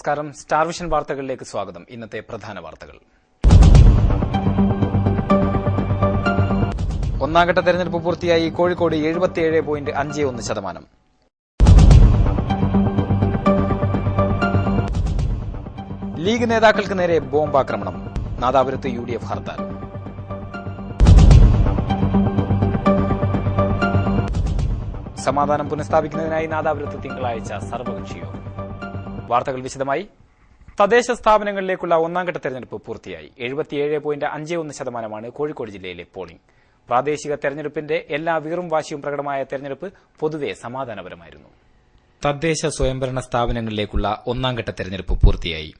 നമസ്കാരം. Star vision വാർത്തകളിലേക്ക് സ്വാഗതം. ഇന്നത്തെ പ്രധാന വാർത്തകൾ. ഒന്നാംഘട്ട തെരഞ്ഞെടുപ്പ് പൂർത്തിയായി. കോഴിക്കോട് 77.51%. ലീഗ് നേതാക്കൾക്ക് നേരെ ബോംബാക്രമണം. നാദാപുരത്ത് UDF ഹർത്താൽ. സമാധാനം പുനഃസ്ഥാപിക്കുന്നതിനായി നാദാപുരത്ത് തിങ്കളാഴ്ച സർവകക്ഷി യോഗം. വാർത്തകൾ വിശദമായി. തദ്ദേശ സ്ഥാപനങ്ങളിലേക്കുള്ള ഒന്നാംഘട്ട തെരഞ്ഞെടുപ്പ് പൂർത്തിയായി. 77.51% കോഴിക്കോട് ജില്ലയിലെ പോളിംഗ്. പ്രാദേശിക തെരഞ്ഞെടുപ്പിന്റെ എല്ലാ വീറും വാശിയും പ്രകടമായ തെരഞ്ഞെടുപ്പ് പൊതുവെ സമാധാനപരമായിരുന്നു. തദ്ദേശ സ്വയംഭരണ സ്ഥാപനങ്ങളിലേക്കുള്ള ഒന്നാംഘട്ട തെരഞ്ഞെടുപ്പ് പൂർത്തിയായി.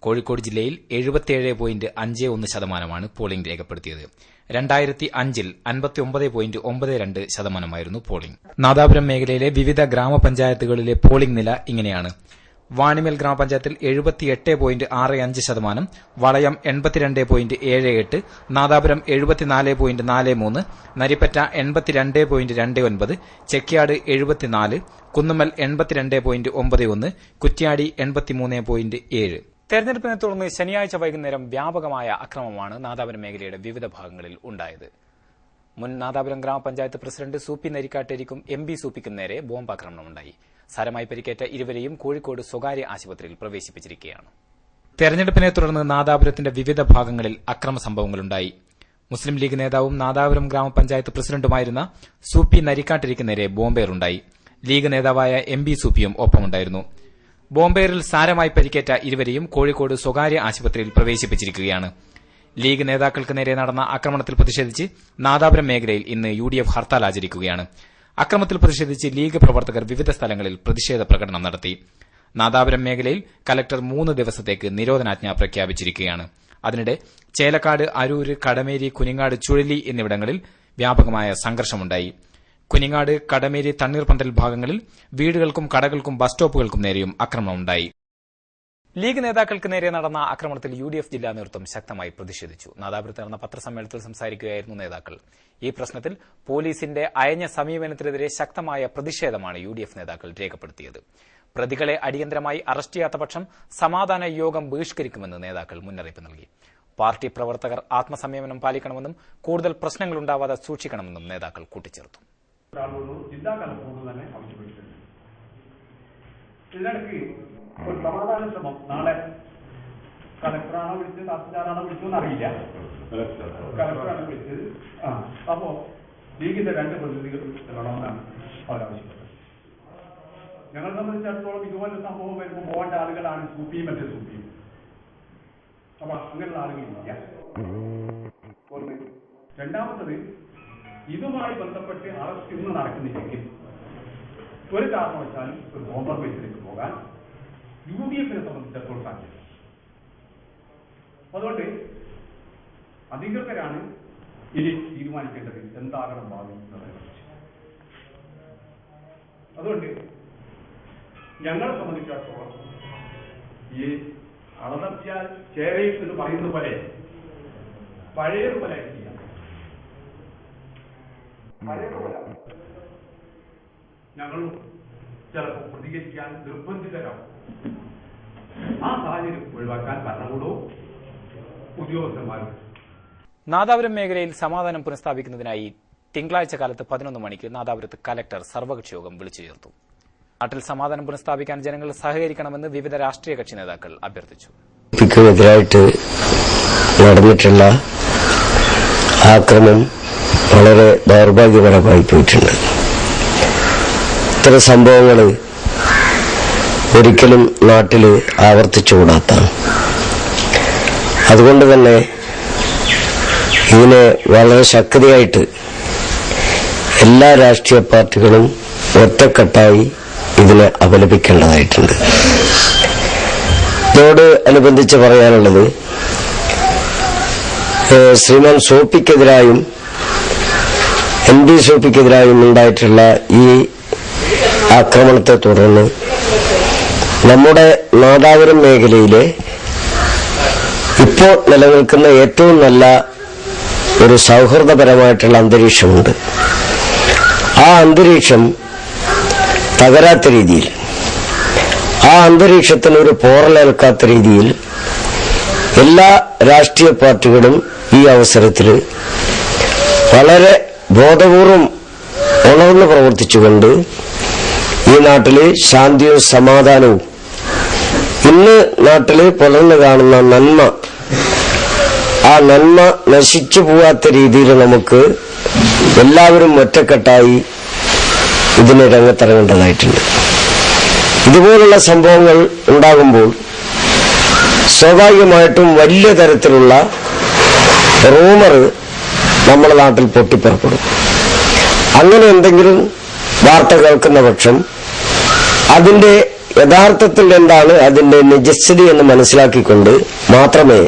കോഴിക്കോട് ജില്ലയിൽ 77.51% പോളിംഗ് രേഖപ്പെടുത്തിയത്. 2005-ൽ 59.92% പോളിംഗ്. നാദാപുരം മേഖലയിലെ വിവിധ ഗ്രാമപഞ്ചായത്തുകളിലെ പോളിംഗ് നില ഇങ്ങനെയാണ്. വാണിമേൽ ഗ്രാമപഞ്ചായത്തിൽ 78.65%, വളയം 82.78, നാദാപുരം 74.43, നരിപ്പറ്റ 82.29, ചെക്കിയാട് 74, കുന്നുമ്മൽ 82.91, കുറ്റ്യാടി 83.7. തെരഞ്ഞെടുപ്പിനെ തുടർന്ന് ശനിയാഴ്ച വൈകുന്നേരം വ്യാപകമായ അക്രമമാണ് നാദാപുരം മേഖലയുടെ വിവിധ ഭാഗങ്ങളിൽ ഉണ്ടായത്. മുൻ നാദാപുരം ഗ്രാമപഞ്ചായത്ത് പ്രസിഡന്റ് സൂപ്പി നരിക്കാട്ടേരിക്കും MB സൂപ്പിക്കും നേരെ ബോംബാക്രമണമുണ്ടായി. സാരമായി പരിക്കേറ്റ ഇരുവരെയും കോഴിക്കോട് സ്വകാര്യ ആശുപത്രിയിൽ പ്രവേശിപ്പിച്ചിരിക്കുകയാണ്. തെരഞ്ഞെടുപ്പിനെ തുടർന്ന് നാദാപുരത്തിന്റെ വിവിധ ഭാഗങ്ങളിൽ അക്രമ സംഭവങ്ങളുണ്ടായി. മുസ്ലിം ലീഗ് നേതാവും നാദാപുരം ഗ്രാമപഞ്ചായത്ത് പ്രസിഡന്റുമായിരുന്ന സൂപ്പി നരിക്കാട്ടേരിക്ക് നേരെ ബോംബേറുണ്ടായി. ലീഗ് നേതാവായ MB സൂപ്പിയും ഒപ്പമുണ്ടായിരുന്നു. ബോംബേറിൽ സാരമായി പരിക്കേറ്റ ഇരുവരെയും കോഴിക്കോട് സ്വകാര്യ ആശുപത്രിയിൽ പ്രവേശിപ്പിച്ചിരിക്കുകയാണ്. ലീഗ് നേതാക്കൾക്ക് നേരെ നടന്ന ആക്രമണത്തിൽ പ്രതിഷേധിച്ച് നാദാപുരം മേഖലയിൽ ഇന്ന് UDF ഹർത്താൽ ആചരിക്കുകയാണ്. അക്രമത്തിൽ പ്രതിഷേധിച്ച് ലീഗ് പ്രവർത്തകർ വിവിധ സ്ഥലങ്ങളിൽ പ്രതിഷേധ പ്രകടനം നടത്തി. നാദാപുരം മേഖലയിൽ കലക്ടർ 3 ദിവസത്തേക്ക് നിരോധനാജ്ഞ പ്രഖ്യാപിച്ചിരിക്കുകയാണ്. അതിനിടെ ചേലക്കാട്, അരൂര്, കടമേരി, കുനിങ്ങാട്, ചുഴലി എന്നിവിടങ്ങളിൽ വ്യാപകമായ സംഘർഷമുണ്ടായി. കുനിങ്ങാട്, കടമേരി, തണ്ണീർപന്തൽ ഭാഗങ്ങളിൽ വീടുകൾക്കും കടകൾക്കും ബസ് സ്റ്റോപ്പുകൾക്കും നേരെയും ആക്രമണമുണ്ടായി. ലീഗ് നേതാക്കൾക്ക് നേരെ നടന്ന ആക്രമണത്തിൽ UDF ജില്ലാ നേതൃത്വം ശക്തമായി പ്രതിഷേധിച്ചു. നാദാപുരത്ത് നടന്ന പത്രസമ്മേളനത്തിൽ സംസാരിക്കുകയായിരുന്നു നേതാക്കൾ. ഈ പ്രശ്നത്തിൽ പോലീസിന്റെ അയഞ്ഞ സമീപനത്തിനെതിരെ ശക്തമായ പ്രതിഷേധമാണ് UDF നേതാക്കൾ രേഖപ്പെടുത്തിയത്. പ്രതികളെ അടിയന്തരമായി അറസ്റ്റ് ചെയ്യാത്ത പക്ഷം സമാധാന യോഗം ബഹിഷ്കരിക്കുമെന്ന് നേതാക്കൾ മുന്നറിയിപ്പ് നൽകി. പാർട്ടി പ്രവർത്തകർ ആത്മസംയമനം പാലിക്കണമെന്നും കൂടുതൽ പ്രശ്നങ്ങളുണ്ടാവാതെ സൂക്ഷിക്കണമെന്നും നേതാക്കൾ കൂട്ടിച്ചേർത്തു. ജില്ലാ കളക്ടറോട് തന്നെ ആവശ്യപ്പെട്ടിട്ടുണ്ട്. ഇതിനിടയ്ക്ക് ഒരു സമാധാന ശ്രമം നാളെ കളക്ടറാണോ വിളിച്ചത്, തഹസിൽദാറാണോ വിളിച്ചതെന്ന് അറിയില്ല. കളക്ടറാണ് വിളിച്ചത്. അപ്പോ ലീഗിന്റെ 2 പ്രതിനിധികൾ വരണമെന്നാണ് അവരാവശ്യപ്പെട്ടത്. ഞങ്ങളെ സംബന്ധിച്ചിടത്തോളം ഇതുപോലെ സംഭവം വരുമ്പോൾ പോകേണ്ട ആളുകളാണ് സൂപ്പിയും മറ്റേ സൂപ്പിയും. അപ്പൊ അങ്ങനെയുള്ള ആളുകളില്ല. രണ്ടാമത്തത്, ഇതുമായി ബന്ധപ്പെട്ട് അറസ്റ്റ് ഇന്ന് നടക്കുന്നില്ലെങ്കിൽ ഒരു കാരണവശാലും ഒരു കോംപ്രമൈസിലേക്ക് പോകാൻ UDFനെ സംബന്ധിച്ചിടത്തോളം സാധ്യത. അതുകൊണ്ട് അധികൃതരാണ് ഇനി തീരുമാനിക്കേണ്ടത് എന്താകണം ഭാവി എന്നതിനെക്കുറിച്ച്. അതുകൊണ്ട് ഞങ്ങളെ സംബന്ധിച്ചിടത്തോളം ഈ അളന്നത്തിയാൽ ചേരയിൽ എന്ന് പറയുന്ന പോലെ പഴയതുപോലെ ചെയ്യാം. പഴയതുപോലെ ഞങ്ങളും ചിലപ്പോൾ പ്രതികരിക്കാൻ നിർബന്ധിതരാകും. ആ സാഹചര്യം ഒഴിവാക്കാൻ ഭരണകൂടവും ഉദ്യോഗസ്ഥന്മാരും. നാദാപുരം മേഖലയിൽ സമാധാനം പുനഃസ്ഥാപിക്കുന്നതിനായി തിങ്കളാഴ്ച കാലത്ത് 11 മണിക്ക് നാദാപുരത്ത് കലക്ടർ സർവകക്ഷി യോഗം വിളിച്ചു ചേർത്തു. നാട്ടിൽ സമാധാനം പുനഃസ്ഥാപിക്കാൻ ജനങ്ങൾ സഹകരിക്കണമെന്ന് വിവിധ രാഷ്ട്രീയ കക്ഷി നേതാക്കൾ അഭ്യർത്ഥിച്ചു. എതിരായിട്ട് നടന്നിട്ടുള്ള ആക്രമണം വളരെ ദൗർഭാഗ്യകരമായി പോയിട്ടുണ്ട്. ഇത്തരം സംഭവങ്ങൾ ഒരിക്കലും നാട്ടിൽ ആവർത്തിച്ചുകൂടാത്താണ്. അതുകൊണ്ട് തന്നെ ഇതിനെ വളരെ ശക്തിയായിട്ട് എല്ലാ രാഷ്ട്രീയ പാർട്ടികളും ഒറ്റക്കെട്ടായി ഇതിനെ അപലപിക്കേണ്ടതായിട്ടുണ്ട്. ഇതോട് അനുബന്ധിച്ച് പറയാനുള്ളത്, ശ്രീമാൻ സോപ്പിക്കെതിരായും MB സോപ്പിക്കെതിരായും ഉണ്ടായിട്ടുള്ള ഈ ആക്രമണത്തെ തുടർന്ന് നമ്മുടെ നാദാപുരം മേഖലയിലെ ഇപ്പോൾ നിലനിൽക്കുന്ന ഏറ്റവും നല്ല ഒരു സൗഹൃദപരമായിട്ടുള്ള അന്തരീക്ഷമുണ്ട്. ആ അന്തരീക്ഷം തകരാത്ത രീതിയിൽ ആ അന്തരീക്ഷത്തിന് ഒരു പോറലേൽക്കാത്ത രീതിയിൽ എല്ലാ രാഷ്ട്രീയ പാർട്ടികളും ഈ അവസരത്തിൽ വളരെ ബോധപൂർവം ഉണർന്ന് പ്രവർത്തിച്ചുകൊണ്ട് ഈ നാട്ടില് ശാന്തിയും സമാധാനവും ഇന്ന് നാട്ടില് പുലർന്നു കാണുന്ന നന്മ, ആ നന്മ നശിച്ചു പോവാത്ത രീതിയിൽ നമുക്ക് എല്ലാവരും ഒറ്റക്കെട്ടായി ഇതിന് രംഗത്തിറങ്ങേണ്ടതായിട്ടുണ്ട്. ഇതുപോലുള്ള സംഭവങ്ങൾ ഉണ്ടാകുമ്പോൾ സ്വാഭാവികമായിട്ടും വലിയ തരത്തിലുള്ള റൂമർ നമ്മുടെ നാട്ടിൽ പൊട്ടിപ്പുറപ്പെടും. അങ്ങനെ എന്തെങ്കിലും വാർത്ത കേൾക്കുന്ന പക്ഷം അതിന്റെ യഥാർത്ഥത്തിൽ എന്താണ് അതിന്റെ നിജസ്ഥിതി എന്ന് മനസ്സിലാക്കിക്കൊണ്ട് മാത്രമേ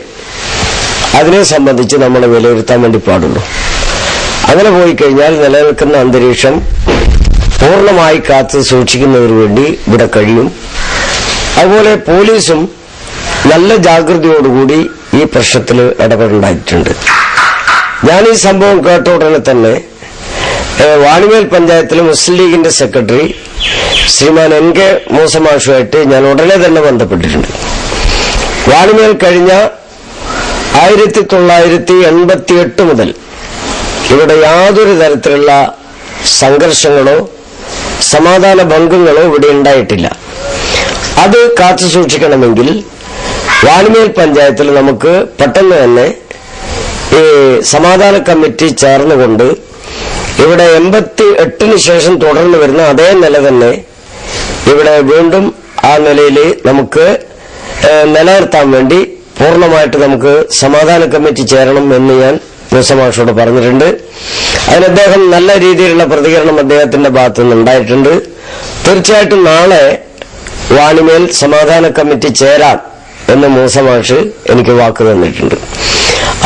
അതിനെ സംബന്ധിച്ച് നമ്മൾ വിലയിരുത്താൻ വേണ്ടി പാടുള്ളൂ. അങ്ങനെ പോയി കഴിഞ്ഞാൽ നിലനിൽക്കുന്ന അന്തരീക്ഷം പൂർണ്ണമായി കാത്തു സൂക്ഷിക്കുന്നതിന് വേണ്ടി ഇവിടെ കഴിയും. അതുപോലെ പോലീസും നല്ല ജാഗ്രതയോടുകൂടി ഈ പ്രശ്നത്തിൽ ഇടപെടേണ്ടതായിട്ടുണ്ട്. ഞാൻ ഈ സംഭവം കേട്ട ഉടനെ തന്നെ വാണിമേൽ പഞ്ചായത്തിലെ മുസ്ലിം ലീഗിന്റെ സെക്രട്ടറി ശ്രീമാൻ NK മൂസ മാഷുമായിട്ട് ഞാൻ ഉടനെ തന്നെ ബന്ധപ്പെട്ടിട്ടുണ്ട്. വാണിമേൽ കഴിഞ്ഞ 1988 മുതൽ ഇവിടെ യാതൊരു തരത്തിലുള്ള സംഘർഷങ്ങളോ സമാധാന ഭംഗങ്ങളോ ഇവിടെ ഉണ്ടായിട്ടില്ല. അത് കാത്തു സൂക്ഷിക്കണമെങ്കിൽ വാണിമേൽ പഞ്ചായത്തിൽ നമുക്ക് പെട്ടെന്ന് തന്നെ ഈ സമാധാന കമ്മിറ്റി ചേർന്നുകൊണ്ട് ഇവിടെ 88 ശേഷം തുടർന്നു വരുന്ന അതേ നില തന്നെ ഇവിടെ വീണ്ടും ആ നിലയിൽ നമുക്ക് നിലനിർത്താൻ വേണ്ടി പൂർണ്ണമായിട്ട് നമുക്ക് സമാധാന കമ്മിറ്റി ചേരണം എന്ന് ഞാൻ മൂസമാഷോട് പറഞ്ഞിട്ടുണ്ട്. അതിന് അദ്ദേഹം നല്ല രീതിയിലുള്ള പ്രതികരണം അദ്ദേഹത്തിന്റെ ഭാഗത്തു നിന്ന് ഉണ്ടായിട്ടുണ്ട്. തീർച്ചയായിട്ടും നാളെ വാണിമേൽ സമാധാന കമ്മിറ്റി ചേരാം എന്ന് മൂസമാഷ് എനിക്ക് വാക്ക് തന്നിട്ടുണ്ട്.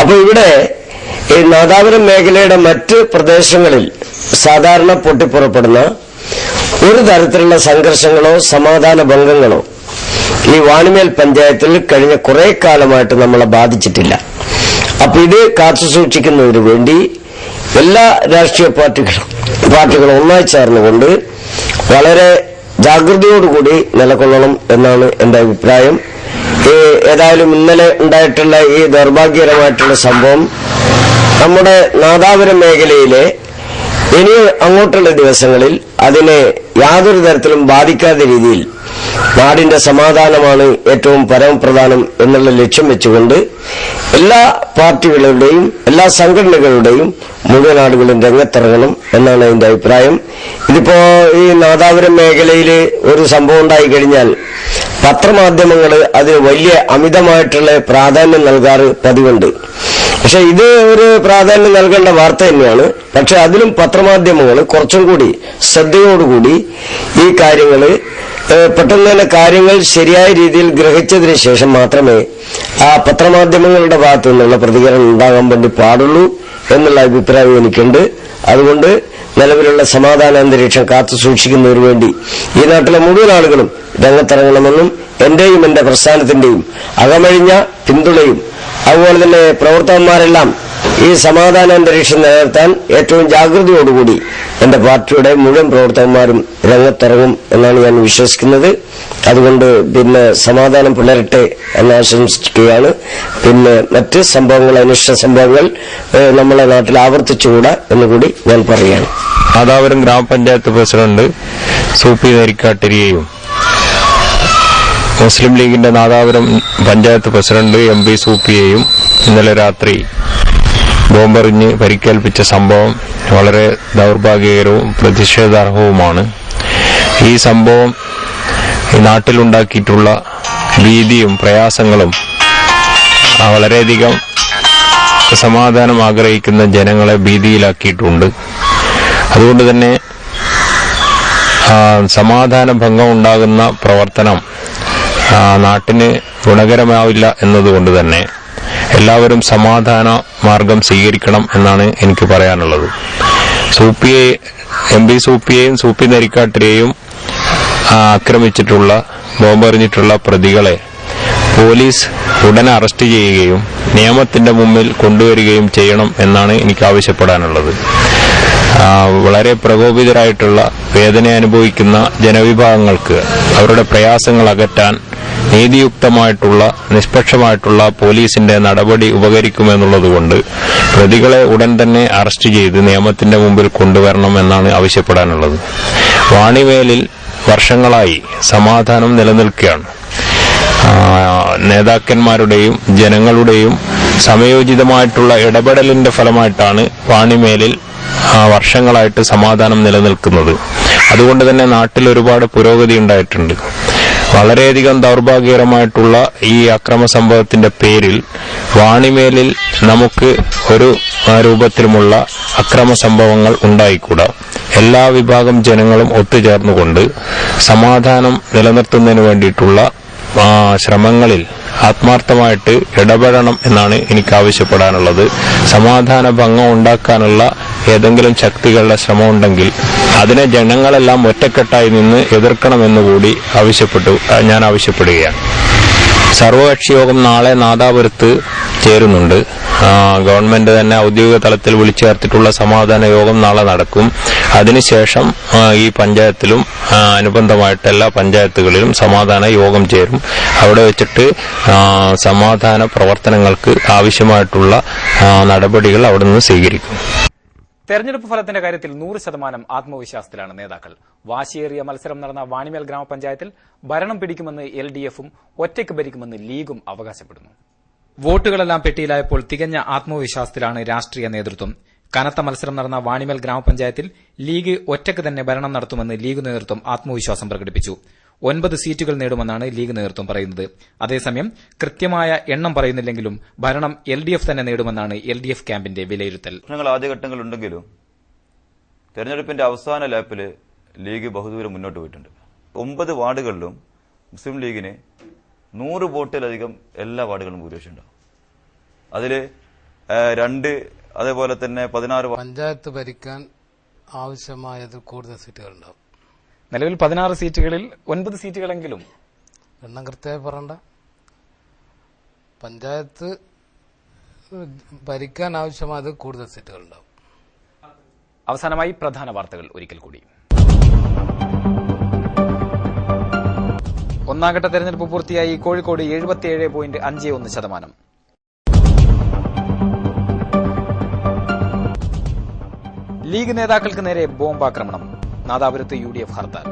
അപ്പൊ ഇവിടെ ഈ നാദാപുരം മേഖലയുടെ മറ്റ് പ്രദേശങ്ങളിൽ സാധാരണ പൊട്ടിപ്പുറപ്പെടുന്ന ഒരു തരത്തിലുള്ള സംഘർഷങ്ങളോ സമാധാന ഭംഗങ്ങളോ ഈ വാണിമേൽ പഞ്ചായത്തിൽ കഴിഞ്ഞ കുറെ കാലമായിട്ട് നമ്മളെ ബാധിച്ചിട്ടില്ല. അപ്പൊ ഇത് കാത്തു സൂക്ഷിക്കുന്നതിന് വേണ്ടി എല്ലാ രാഷ്ട്രീയ പാർട്ടികളും ഒന്നായി ചേർന്നുകൊണ്ട് വളരെ ജാഗ്രതയോടുകൂടി നിലകൊള്ളണം എന്നാണ് എന്റെ അഭിപ്രായം. ഏതായാലും ഇന്നലെ ഉണ്ടായിട്ടുള്ള ഈ ദൗർഭാഗ്യകരമായിട്ടുള്ള സംഭവം നമ്മുടെ നാദാപുരം മേഖലയിലെ ഇനി അങ്ങോട്ടുള്ള ദിവസങ്ങളിൽ അതിനെ യാതൊരു തരത്തിലും ബാധിക്കാത്ത രീതിയിൽ നാടിന്റെ സമാധാനമാണ് ഏറ്റവും പരമപ്രധാനം എന്നുള്ള ലക്ഷ്യം വെച്ചുകൊണ്ട് എല്ലാ പാർട്ടികളുടെയും എല്ലാ സംഘടനകളുടെയും മുഴുവൻ ആളുകളും രംഗത്തിറങ്ങണം എന്നാണ് എന്റെ അഭിപ്രായം. ഇതിപ്പോ ഈ നാദാപുരം മേഖലയിൽ ഒരു സംഭവം ഉണ്ടായി കഴിഞ്ഞാൽ പത്രമാധ്യമങ്ങൾ അതിന് വലിയ അമിതമായിട്ടുള്ള പ്രാധാന്യം നൽകാറ് പതിവുണ്ട്. പക്ഷെ ഇത് ഒരു പ്രാധാന്യം നൽകേണ്ട വാർത്ത തന്നെയാണ്. പക്ഷെ അതിലും പത്രമാധ്യമങ്ങൾ കുറച്ചും കൂടി ശ്രദ്ധയോടുകൂടി ഈ കാര്യങ്ങൾ പെട്ടെന്ന് തന്നെ കാര്യങ്ങൾ ശരിയായ രീതിയിൽ ഗ്രഹിച്ചതിന് ശേഷം മാത്രമേ ആ പത്രമാധ്യമങ്ങളുടെ ഭാഗത്തു നിന്നുള്ള പ്രതികരണം ഉണ്ടാകാൻ വേണ്ടി പാടുള്ളൂ എന്നുള്ള അഭിപ്രായം എനിക്കുണ്ട്. അതുകൊണ്ട് നിലവിലുള്ള സമാധാന അന്തരീക്ഷം കാത്തു സൂക്ഷിക്കുന്നതിനു വേണ്ടി ഈ നാട്ടിലെ മുഴുവൻ ആളുകളും രംഗത്തിറങ്ങണമെന്നും എന്റെയും എന്റെ പ്രസ്ഥാനത്തിന്റെയും അകമഴിഞ്ഞ പിന്തുണയും അതുപോലെ തന്നെ പ്രവർത്തകന്മാരെല്ലാം ഈ സമാധാന അന്തരീക്ഷം നിലനിർത്താൻ ഏറ്റവും ജാഗ്രതയോടുകൂടി എന്റെ പാർട്ടിയുടെ മുഴുവൻ പ്രവർത്തകന്മാരും രംഗത്തിറങ്ങും എന്നാണ് ഞാൻ വിശ്വസിക്കുന്നത്. അതുകൊണ്ട് പിന്നെ സമാധാനം പുലരട്ടെ എന്ന് ആശംസിക്കുകയാണ്. പിന്നെ മറ്റ് സംഭവങ്ങൾ, അനിഷ്ട സംഭവങ്ങൾ നമ്മളെ നാട്ടിൽ ആവർത്തിച്ചുകൂടാ എന്നുകൂടി ഞാൻ പറയുകയാണ്. നാദാപുരം ഗ്രാമപഞ്ചായത്ത് പ്രസിഡന്റ് സൂപ്പി നരിക്കാട്ടിരിയെയും മുസ്ലിം ലീഗിന്റെ നാദാപുരം പഞ്ചായത്ത് പ്രസിഡന്റ് MP സൂപ്പിയെയും ഇന്നലെ രാത്രി ബോംബെറിഞ്ഞ് പരിക്കേൽപ്പിച്ച സംഭവം വളരെ ദൗർഭാഗ്യകരവും പ്രതിഷേധാർഹവുമാണ്. ഈ സംഭവം ഈ നാട്ടിലുണ്ടാക്കിയിട്ടുള്ള ഭീതിയും പ്രയാസങ്ങളും വളരെയധികം സമാധാനം ആഗ്രഹിക്കുന്ന ജനങ്ങളെ ഭീതിയിലാക്കിയിട്ടുണ്ട്. അതുകൊണ്ട് തന്നെ സമാധാന ഭംഗം ഉണ്ടാകുന്ന പ്രവർത്തനം നാട്ടിന് ഗുണകരമാവില്ല എന്നതുകൊണ്ട് തന്നെ എല്ലാവരും സമാധാന മാർഗം സ്വീകരിക്കണം എന്നാണ് എനിക്ക് പറയാനുള്ളത്. MP സൂപ്പിയെയും സൂപ്പി നരിക്കാട്ടിരെയും ആക്രമിച്ചിട്ടുള്ള ബോംബെറിഞ്ഞിട്ടുള്ള പ്രതികളെ പോലീസ് ഉടനെ അറസ്റ്റ് ചെയ്യുകയും നിയമത്തിന്റെ മുമ്പിൽ കൊണ്ടുവരികയും ചെയ്യണം എന്നാണ് എനിക്ക് ആവശ്യപ്പെടാനുള്ളത്. വളരെ പ്രകോപിതരായിട്ടുള്ള വേദന അനുഭവിക്കുന്ന ജനവിഭാഗങ്ങൾക്ക് അവരുടെ പ്രയാസങ്ങൾ അകറ്റാൻ നീതിയുക്തമായിട്ടുള്ള നിഷ്പക്ഷമായിട്ടുള്ള പോലീസിന്റെ നടപടി ഉപകരിക്കുമെന്നുള്ളതുകൊണ്ട് പ്രതികളെ ഉടൻ തന്നെ അറസ്റ്റ് ചെയ്ത് നിയമത്തിന്റെ മുമ്പിൽ കൊണ്ടുവരണം എന്നാണ് ആവശ്യപ്പെടാനുള്ളത്. വാണിമേലിൽ വർഷങ്ങളായി സമാധാനം നിലനിൽക്കുകയാണ്. നേതാക്കന്മാരുടെയും ജനങ്ങളുടെയും സമയോചിതമായിട്ടുള്ള ഇടപെടലിന്റെ ഫലമായിട്ടാണ് വാണിമേലിൽ വർഷങ്ങളായിട്ട് സമാധാനം നിലനിൽക്കുന്നത്. അതുകൊണ്ട് തന്നെ നാട്ടിൽ ഒരുപാട് പുരോഗതി ഉണ്ടായിട്ടുണ്ട്. വളരെയധികം ദൗർഭാഗ്യകരമായിട്ടുള്ള ഈ അക്രമ സംഭവത്തിന്റെ പേരിൽ വാണിമേലിൽ നമുക്ക് ഒരു രൂപത്തിലുമുള്ള അക്രമ സംഭവങ്ങൾ ഉണ്ടായിക്കൂടാ. എല്ലാ വിഭാഗം ജനങ്ങളും ഒത്തുചേർന്നുകൊണ്ട് സമാധാനം നിലനിർത്തുന്നതിന് വേണ്ടിയിട്ടുള്ള ശ്രമങ്ങളിൽ ആത്മാർത്ഥമായിട്ട് ഇടപെടണം എന്നാണ് എനിക്ക് ആവശ്യപ്പെടാനുള്ളത്. സമാധാന ഭംഗം ഉണ്ടാക്കാനുള്ള ഏതെങ്കിലും ശക്തികളുടെ ശ്രമമുണ്ടെങ്കിൽ അതിനെ ജനങ്ങളെല്ലാം ഒറ്റക്കെട്ടായി നിന്ന് എതിർക്കണമെന്നുകൂടി ഞാൻ ആവശ്യപ്പെടുകയാണ്. സർവകക്ഷി യോഗം നാളെ നാദാപുരത്ത് ചേരുന്നുണ്ട്. ഗവൺമെന്റ് തന്നെ ഔദ്യോഗിക തലത്തിൽ വിളിച്ചു ചേർത്തിട്ടുള്ള സമാധാന യോഗം നാളെ നടക്കും. അതിനുശേഷം ഈ പഞ്ചായത്തിലും അനുബന്ധമായിട്ട് എല്ലാ പഞ്ചായത്തുകളിലും സമാധാന യോഗം ചേരും. അവിടെ വെച്ചിട്ട് സമാധാന പ്രവർത്തനങ്ങൾക്ക് ആവശ്യമായിട്ടുള്ള നടപടികൾ അവിടെ നിന്ന് സ്വീകരിക്കും. തെരഞ്ഞെടുപ്പ് ഫലത്തിന്റെ കാര്യത്തിൽ 100% ആത്മവിശ്വാസത്തിലാണ് നേതാക്കൾ. വാശിയേറിയ മത്സരം നടന്ന വാണിമേൽ ഗ്രാമപഞ്ചായത്തിൽ ഭരണം പിടിക്കുമെന്ന് LDF-ഉം ഒറ്റയ്ക്ക് ഭരിക്കുമെന്ന് ലീഗും അവകാശപ്പെടുന്നു. വോട്ടുകളെല്ലാം പെട്ടിയിലായപ്പോൾ തികഞ്ഞ ആത്മവിശ്വാസത്തിലാണ് രാഷ്ട്രീയ നേതൃത്വം. കനത്ത മത്സരം നടന്ന വാണിമേൽ ഗ്രാമപഞ്ചായത്തിൽ ലീഗ് ഒറ്റയ്ക്ക് തന്നെ ഭരണം നടത്തുമെന്ന് ലീഗ് നേതൃത്വം ആത്മവിശ്വാസം പ്രകടിപ്പിച്ചു. 9 സീറ്റുകൾ നേടുമെന്നാണ് ലീഗ് നേതൃത്വം പറയുന്നത്. അതേസമയം കൃത്യമായ എണ്ണം പറയുന്നില്ലെങ്കിലും ഭരണം LDF തന്നെ നേടുമെന്നാണ് LDF ക്യാമ്പിന്റെ വിലയിരുത്തൽ. ആദ്യഘട്ടങ്ങളുണ്ടെങ്കിലും തെരഞ്ഞെടുപ്പിന്റെ അവസാന ലാപ്പില് ലീഗ് ബഹുദൂരം മുന്നോട്ട് പോയിട്ടുണ്ട്. 9 വാർഡുകളിലും മുസ്ലിം ലീഗിന് 100 വോട്ടിലധികം എല്ലാ വാർഡുകളും ഭൂരിപക്ഷം ഉണ്ടാവും. അതില് 2 അതേപോലെ തന്നെ 16 പഞ്ചായത്ത് ഭരിക്കാൻ ആവശ്യമായത് കൂടുതൽ സീറ്റുകൾ ഉണ്ടാവും. നിലവിൽ 16 സീറ്റുകളിൽ 9 സീറ്റുകളെങ്കിലും എണ്ണം കൃത്യമായി പറയണ്ട. പഞ്ചായത്ത് ഭരിക്കാൻ ആവശ്യമായത് കൂടുതൽ സീറ്റുകൾ ഉണ്ടാവും. അവസാനമായി പ്രധാന വാർത്തകൾ ഒരിക്കൽ കൂടി. ഒന്നാംഘട്ട തെരഞ്ഞെടുപ്പ് പൂർത്തിയായി. കോഴിക്കോട് 77.51%. ലീഗ് നേതാക്കൾക്ക് നേരെ ബോംബാക്രമണം. നാദാപുരത്ത് UDF ഹർത്താൽ.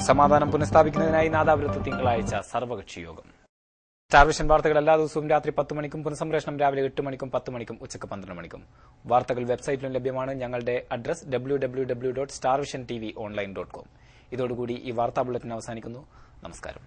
സമാധാനം പുനഃസ്ഥാപിക്കുന്നതിനായി നാദാപുരത്ത് തിങ്കളാഴ്ച സർവകക്ഷി യോഗം. സ്റ്റാർ വിഷൻ വാർത്തകൾ എല്ലാ ദിവസവും രാത്രി 10 മണിക്കും പുനഃസംപ്രേഷണം രാവിലെ 8 മണിക്കും 10 മണിക്കും ഉച്ചയ്ക്ക് 12 മണിക്കും. വാർത്തകൾ വെബ്സൈറ്റിലും ലഭ്യമാണ്. ഞങ്ങളുടെ അഡ്രസ് www.starvisiontv.online.com. ഇതോടുകൂടി ഈ വാർത്താ ബുള്ളറ്റിൻ അവസാനിക്കുന്നു. നമസ്കാരം.